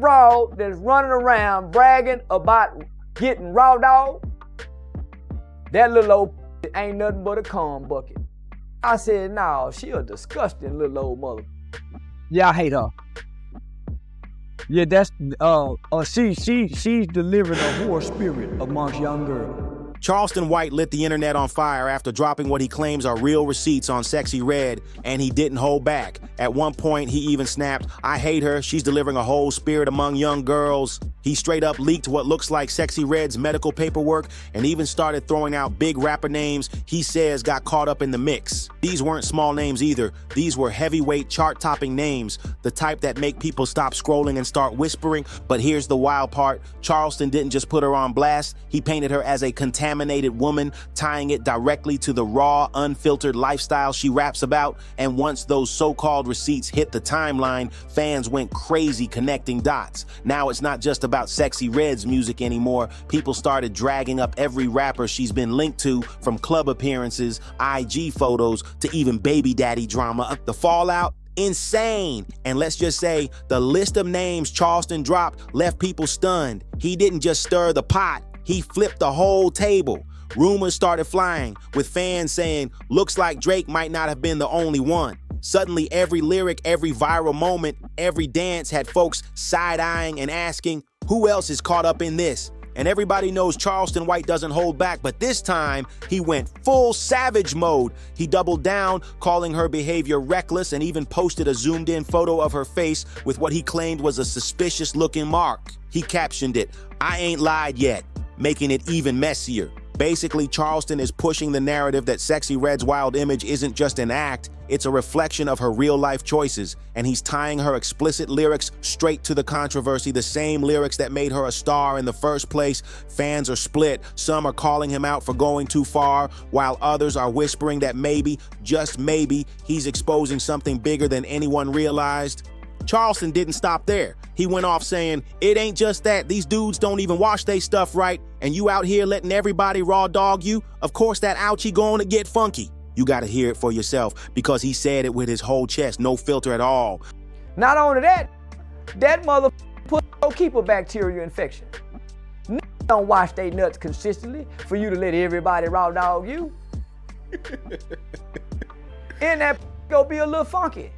broad that's running around bragging about getting raw dog, that little old ain't nothing but a cum bucket. I said, no, she a disgusting little old mother. Yeah, I hate her. Yeah, that's she's delivering a whore spirit amongst young girls. Charleston White lit the internet on fire after dropping what he claims are real receipts on Sexyy Red, and he didn't hold back. At one point, he even snapped, "I hate her, she's delivering a whole spirit among young girls." He straight up leaked what looks like Sexyy Red's medical paperwork and even started throwing out big rapper names he says got caught up in the mix. These weren't small names either. These were heavyweight chart-topping names, the type that make people stop scrolling and start whispering. But here's the wild part. Charleston didn't just put her on blast, he painted her as a contaminated woman, tying it directly to the raw, unfiltered lifestyle she raps about. And once those so-called receipts hit the timeline, fans went crazy connecting dots. Now it's not just about Sexyy Red's music anymore. People started dragging up every rapper she's been linked to, from club appearances, IG photos, to even baby daddy drama. The fallout? Insane. And let's just say the list of names Charleston dropped left people stunned. He didn't just stir the pot, he flipped the whole table. Rumors started flying, with fans saying, looks like Drake might not have been the only one. Suddenly, every lyric, every viral moment, every dance had folks side-eyeing and asking, who else is caught up in this? And everybody knows Charleston White doesn't hold back, but this time, he went full savage mode. He doubled down, calling her behavior reckless, and even posted a zoomed-in photo of her face with what he claimed was a suspicious-looking mark. He captioned it, "I ain't lied yet," making it even messier. Basically, Charleston is pushing the narrative that Sexyy Red's wild image isn't just an act, it's a reflection of her real-life choices, and he's tying her explicit lyrics straight to the controversy, the same lyrics that made her a star in the first place. Fans are split. Some are calling him out for going too far, while others are whispering that maybe, just maybe, he's exposing something bigger than anyone realized. Charleston didn't stop there. He went off saying, it ain't just that, these dudes don't even wash they stuff right, and you out here letting everybody raw dog you? Of course that ouchie gonna get funky. You gotta hear it for yourself, because he said it with his whole chest, no filter at all. Not only that, that mother will keep a bacterial infection. Don't wash they nuts consistently for you to let everybody raw dog you. And that gonna be a little funky.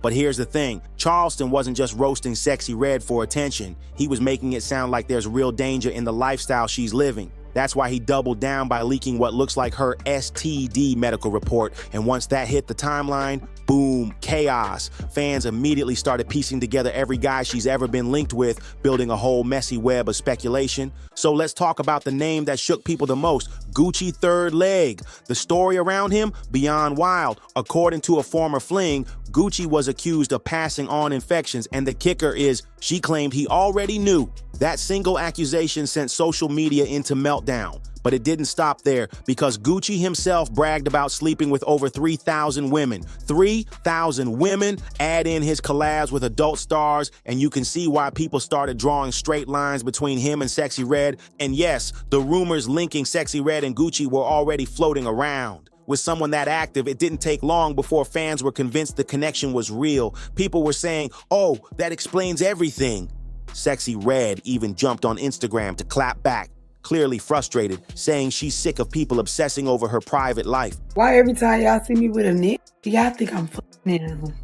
But here's the thing, Charleston wasn't just roasting Sexyy Red for attention. He was making it sound like there's real danger in the lifestyle she's living. That's why he doubled down by leaking what looks like her STD medical report. And once that hit the timeline, boom, chaos. Fans immediately started piecing together every guy she's ever been linked with, building a whole messy web of speculation. So let's talk about the name that shook people the most, Gucci Third Leg. The story around him, beyond wild. According to a former fling, Gucci was accused of passing on infections, and the kicker is she claimed he already knew. That single accusation sent social media into meltdown. But it didn't stop there, because Gucci himself bragged about sleeping with over 3,000 women. 3,000 women. Add in his collabs with adult stars, and you can see why people started drawing straight lines between him and Sexyy Red. And yes, the rumors linking Sexyy Red and Gucci were already floating around. With someone that active, it didn't take long before fans were convinced the connection was real. People were saying, oh, that explains everything. Sexyy Red even jumped on Instagram to clap back, clearly frustrated, saying she's sick of people obsessing over her private life. Why every time y'all see me with a nigga, y'all think I'm fucking him?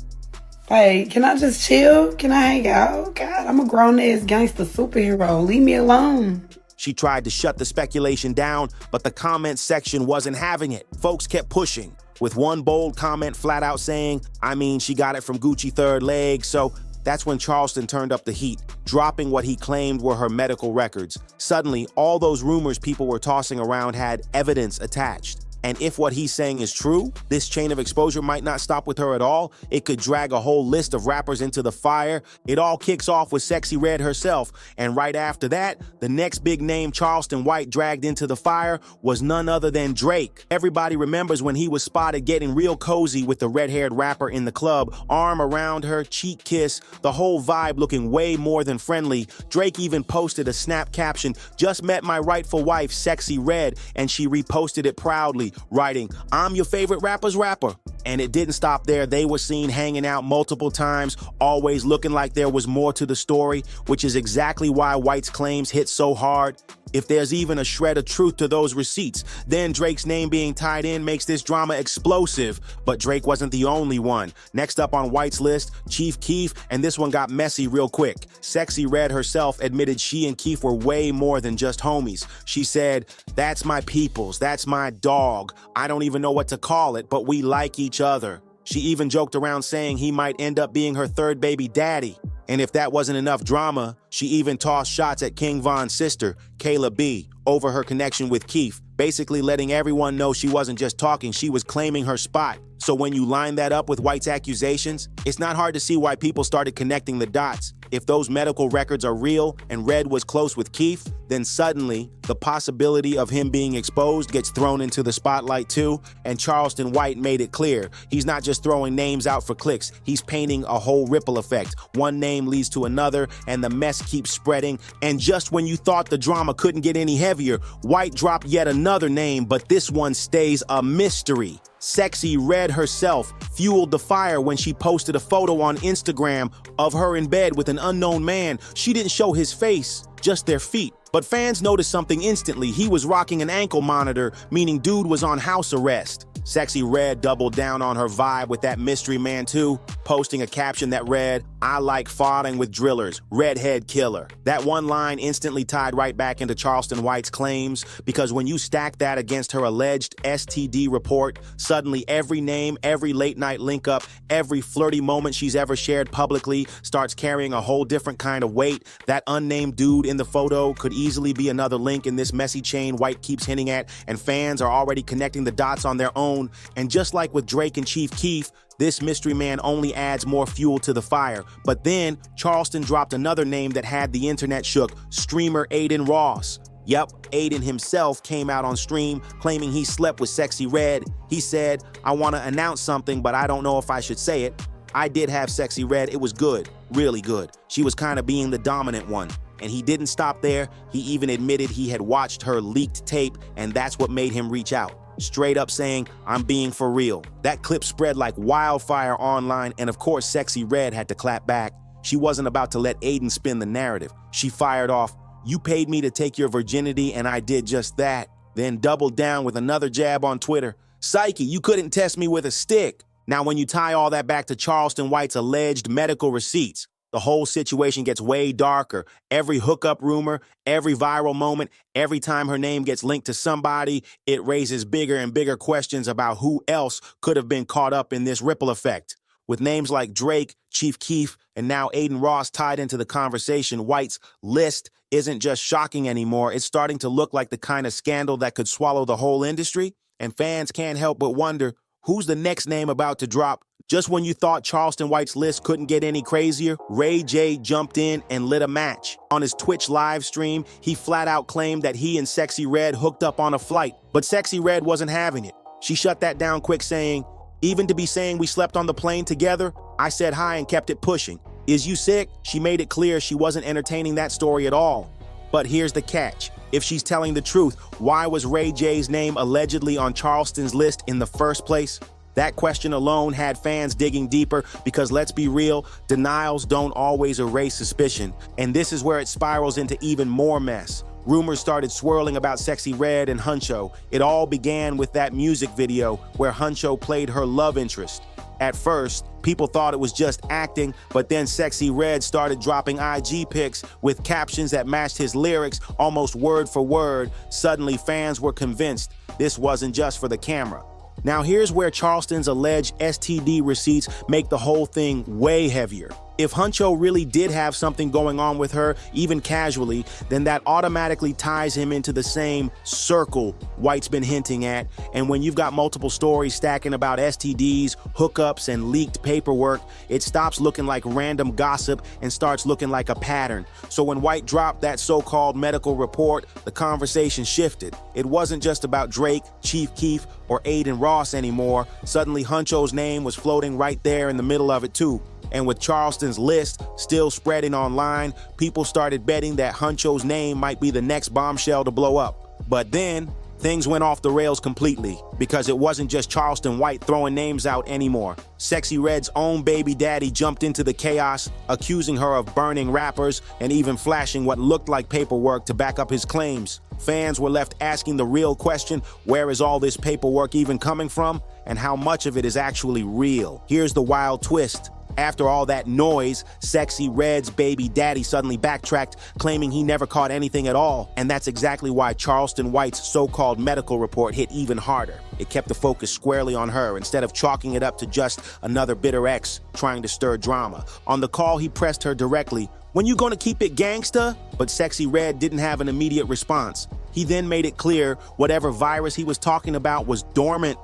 Like, can I just chill? Can I hang out? God, I'm a grown-ass gangster superhero. Leave me alone. She tried to shut the speculation down, but the comment section wasn't having it. Folks kept pushing, with one bold comment flat out saying, I mean, she got it from Gucci Third Leg, so that's when Charleston turned up the heat, dropping what he claimed were her medical records. Suddenly, all those rumors people were tossing around had evidence attached. And if what he's saying is true, this chain of exposure might not stop with her at all. It could drag a whole list of rappers into the fire. It all kicks off with Sexyy Red herself. And right after that, the next big name Charleston White dragged into the fire was none other than Drake. Everybody remembers when he was spotted getting real cozy with the red-haired rapper in the club, arm around her, cheek kiss, the whole vibe looking way more than friendly. Drake even posted a snap caption, just met my rightful wife, Sexyy Red, and she reposted it proudly. story, writing, "I'm your favorite rapper's rapper." And it didn't stop there. They were seen hanging out multiple times, always looking like there was more to the story, which is exactly why White's claims hit so hard. If there's even a shred of truth to those receipts, then Drake's name being tied in makes this drama explosive. But Drake wasn't the only one. Next up on White's list, Chief Keef, and this one got messy real quick. Sexyy Red herself admitted she and Keef were way more than just homies. She said, "That's my peoples, that's my dog. I don't even know what to call it, but we like each other." She even joked around saying he might end up being her third baby daddy. And if that wasn't enough drama, she even tossed shots at King Von's sister, Kayla B, over her connection with Keef, basically letting everyone know she wasn't just talking, she was claiming her spot. So when you line that up with White's accusations, it's not hard to see why people started connecting the dots. If those medical records are real and Red was close with Keef, then suddenly the possibility of him being exposed gets thrown into the spotlight too, and Charleston White made it clear. He's not just throwing names out for clicks, he's painting a whole ripple effect. One name leads to another, and the mess keeps spreading, and just when you thought the drama couldn't get any heavier, White dropped yet another name, but this one stays a mystery. Sexyy Red herself fueled the fire when she posted a photo on Instagram of her in bed with an unknown man. She didn't show his face, just their feet. But fans noticed something instantly. He was rocking an ankle monitor, meaning dude was on house arrest. Sexyy Red doubled down on her vibe with that mystery man too, posting a caption that read, "I like farting with drillers, redhead killer." That one line instantly tied right back into Charleston White's claims, because when you stack that against her alleged STD report, suddenly every name, every late night link up, every flirty moment she's ever shared publicly starts carrying a whole different kind of weight. That unnamed dude in the photo could easily be another link in this messy chain White keeps hinting at, and fans are already connecting the dots on their own. And just like with Drake and Chief Keef, this mystery man only adds more fuel to the fire. But then Charleston dropped another name that had the internet shook, streamer Aiden Ross. Yep, Aiden himself came out on stream claiming he slept with Sexyy Red. He said, "I want to announce something, but I don't know if I should say it. I did have Sexyy Red. It was good, really good. She was kind of being the dominant one." And he didn't stop there. He even admitted he had watched her leaked tape, and that's what made him reach out. Straight up saying, "I'm being for real." That clip spread like wildfire online, and of course Sexyy Red had to clap back. She wasn't about to let Aiden spin the narrative. She fired off, "You paid me to take your virginity and I did just that." Then doubled down with another jab on Twitter. "Psyche, you couldn't test me with a stick." Now when you tie all that back to Charleston White's alleged medical receipts, the whole situation gets way darker. Every hookup rumor, every viral moment, every time her name gets linked to somebody, it raises bigger and bigger questions about who else could have been caught up in this ripple effect. With names like Drake, Chief Keef, and now Aiden Ross tied into the conversation, White's list isn't just shocking anymore. It's starting to look like the kind of scandal that could swallow the whole industry. And fans can't help but wonder, who's the next name about to drop? Just when you thought Charleston White's list couldn't get any crazier, Ray J jumped in and lit a match. On his Twitch live stream, he flat out claimed that he and Sexyy Red hooked up on a flight, but Sexyy Red wasn't having it. She shut that down quick, saying, "Even to be saying we slept on the plane together, I said hi and kept it pushing. Is you sick?" She made it clear she wasn't entertaining that story at all. But here's the catch. If she's telling the truth, why was Ray J's name allegedly on Charleston's list in the first place? That question alone had fans digging deeper, because let's be real, denials don't always erase suspicion. And this is where it spirals into even more mess. Rumors started swirling about Sexyy Red and Huncho. It all began with that music video where Huncho played her love interest. At first, people thought it was just acting, but then Sexyy Red started dropping IG pics with captions that matched his lyrics almost word for word. Suddenly, fans were convinced this wasn't just for the camera. Now here's where Charleston's alleged STD receipts make the whole thing way heavier. If Huncho really did have something going on with her, even casually, then that automatically ties him into the same circle White's been hinting at. And when you've got multiple stories stacking about STDs, hookups, and leaked paperwork, it stops looking like random gossip and starts looking like a pattern. So when White dropped that so-called medical report, the conversation shifted. It wasn't just about Drake, Chief Keef, or Aiden Ross anymore. Suddenly Huncho's name was floating right there in the middle of it too. And with Charleston's list still spreading online, people started betting that Huncho's name might be the next bombshell to blow up. But then, things went off the rails completely because it wasn't just Charleston White throwing names out anymore. Sexyy Red's own baby daddy jumped into the chaos, accusing her of burning rappers and even flashing what looked like paperwork to back up his claims. Fans were left asking the real question, where is all this paperwork even coming from, and how much of it is actually real? Here's the wild twist. After all that noise, Sexyy Red's baby daddy suddenly backtracked, claiming he never caught anything at all. And that's exactly why Charleston White's so-called medical report hit even harder. It kept the focus squarely on her instead of chalking it up to just another bitter ex trying to stir drama. On the call, he pressed her directly, "When you gonna keep it gangsta?" But Sexyy Red didn't have an immediate response. He then made it clear whatever virus he was talking about was dormant.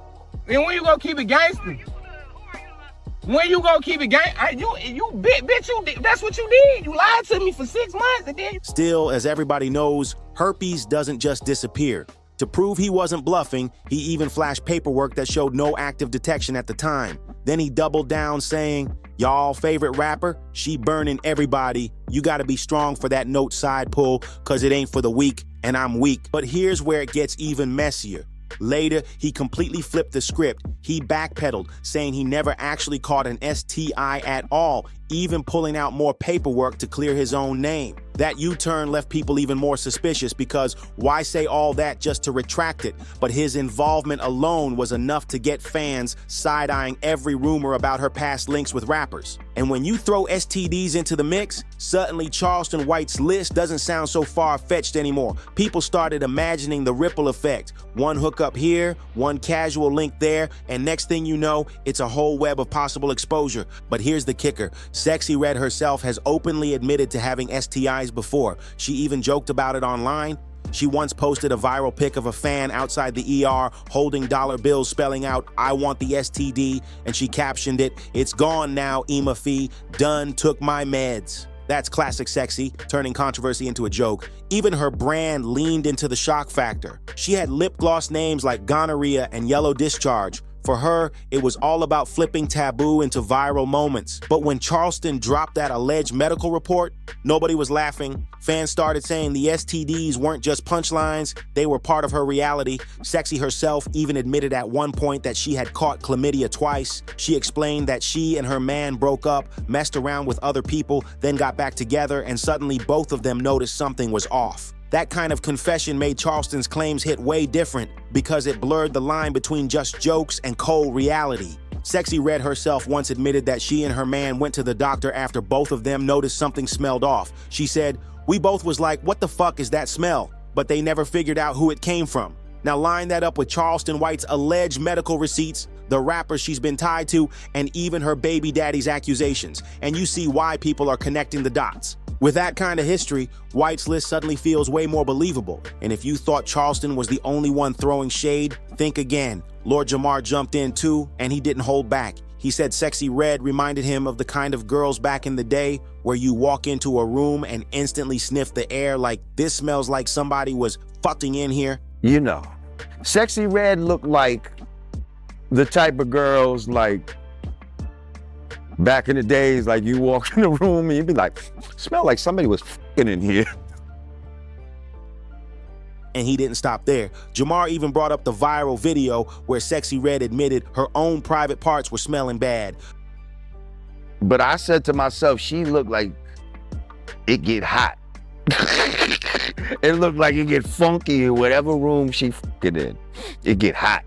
And when you gonna keep it gangsta? When you gonna keep it bitch, that's what you did. You lied to me for 6 months and then... Still, as everybody knows, herpes doesn't just disappear. To prove he wasn't bluffing, he even flashed paperwork that showed no active detection at the time. Then he doubled down saying, "Y'all favorite rapper, she burning everybody. You gotta be strong for that note side pull, cause it ain't for the weak, and I'm weak." But here's where it gets even messier. Later, he completely flipped the script. He backpedaled, saying he never actually caught an STI at all, even pulling out more paperwork to clear his own name. That U-turn left people even more suspicious because why say all that just to retract it? But his involvement alone was enough to get fans side-eyeing every rumor about her past links with rappers. And when you throw STDs into the mix, suddenly Charleston White's list doesn't sound so far-fetched anymore. People started imagining the ripple effect. One hookup here, one casual link there, and next thing you know, it's a whole web of possible exposure. But here's the kicker. Sexyy Red herself has openly admitted to having STIs before. She even joked about it online. She once posted a viral pic of a fan outside the ER holding dollar bills spelling out, "I want the STD," and she captioned it, "It's gone now, Ema Fee, done took my meds." That's classic Sexyy, turning controversy into a joke. Even her brand leaned into the shock factor. She had lip gloss names like Gonorrhea and Yellow Discharge. For her, it was all about flipping taboo into viral moments. But when Charleston dropped that alleged medical report, nobody was laughing. Fans started saying the STDs weren't just punchlines, they were part of her reality. Sexyy herself even admitted at one point that she had caught chlamydia twice. She explained that she and her man broke up, messed around with other people, then got back together, and suddenly both of them noticed something was off. That kind of confession made Charleston's claims hit way different because it blurred the line between just jokes and cold reality. Sexyy Red herself once admitted that she and her man went to the doctor after both of them noticed something smelled off. She said, "We both was like, what the fuck is that smell?" But they never figured out who it came from. Now line that up with Charleston White's alleged medical receipts, the rapper she's been tied to, and even her baby daddy's accusations, and you see why people are connecting the dots. With that kind of history, White's list suddenly feels way more believable. And if you thought Charleston was the only one throwing shade, think again. Lord Jamar jumped in too, and he didn't hold back. He said Sexyy Red reminded him of the kind of girls back in the day where you walk into a room and instantly sniff the air like, "This smells like somebody was fucking in here." You know, Sexyy Red looked like the type of girls like back in the days, like you walk in the room and you'd be like, "Smell like somebody was fucking in here." And he didn't stop there. Jamar even brought up the viral video where Sexyy Red admitted her own private parts were smelling bad. But I said to myself, she looked like it get hot. It looked like it get funky in whatever room she fucking in. It get hot.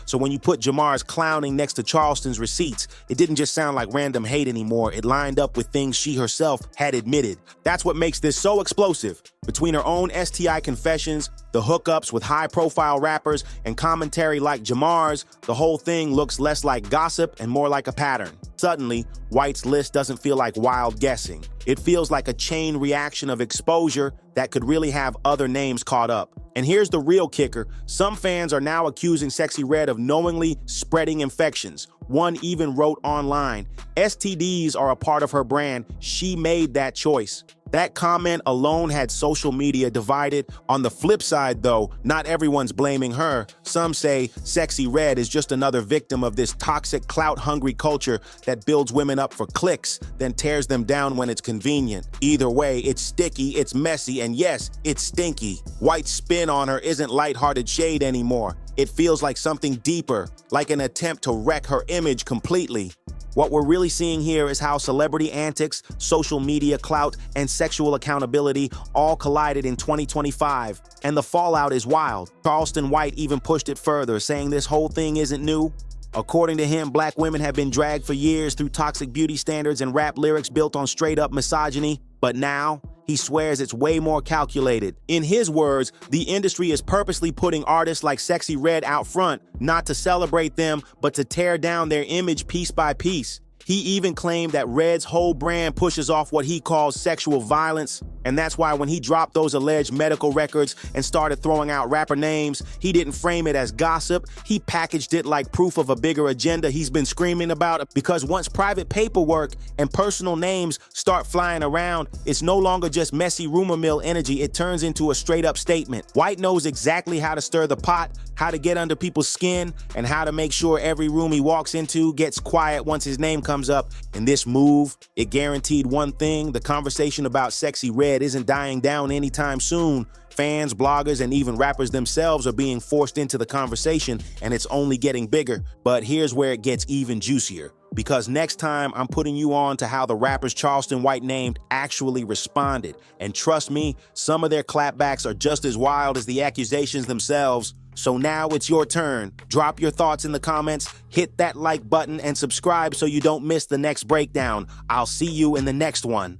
So when you put Jamar's clowning next to Charleston's receipts, it didn't just sound like random hate anymore. It lined up with things she herself had admitted. That's what makes this so explosive. Between her own STI confessions, the hookups with high-profile rappers, and commentary like Jamar's, the whole thing looks less like gossip and more like a pattern. Suddenly, White's list doesn't feel like wild guessing. It feels like a chain reaction of exposure that could really have other names caught up. And here's the real kicker. Some fans are now accusing Sexyy Red of knowingly spreading infections. One even wrote online, "STDs are a part of her brand. She made that choice." That comment alone had social media divided. On the flip side, though, not everyone's blaming her. Some say Sexyy Red is just another victim of this toxic, clout-hungry culture that builds women up for clicks, then tears them down when it's convenient. Either way, it's sticky, it's messy, and yes, it's stinky. White's spin on her isn't lighthearted shade anymore. It feels like something deeper, like an attempt to wreck her image completely. What we're really seeing here is how celebrity antics, social media clout, and sexual accountability all collided in 2025, and the fallout is wild. Charleston White even pushed it further, saying this whole thing isn't new. According to him, black women have been dragged for years through toxic beauty standards and rap lyrics built on straight-up misogyny, but now, he swears it's way more calculated. In his words, the industry is purposely putting artists like Sexyy Red out front, not to celebrate them, but to tear down their image piece by piece. He even claimed that Red's whole brand pushes off what he calls sexual violence, and that's why when he dropped those alleged medical records and started throwing out rapper names, he didn't frame it as gossip, he packaged it like proof of a bigger agenda he's been screaming about, because once private paperwork and personal names start flying around, it's no longer just messy rumor mill energy, it turns into a straight-up statement. White knows exactly how to stir the pot, how to get under people's skin, and how to make sure every room he walks into gets quiet once his name comes up. In this move, it guaranteed one thing: the conversation about Sexyy Red isn't dying down anytime soon. Fans, bloggers, and even rappers themselves are being forced into the conversation, and it's only getting bigger. But here's where it gets even juicier, because next time I'm putting you on to how the rappers Charleston White named actually responded. And trust me, some of their clapbacks are just as wild as the accusations themselves. So now it's your turn. Drop your thoughts in the comments, hit that like button, and subscribe so you don't miss the next breakdown. I'll see you in the next one.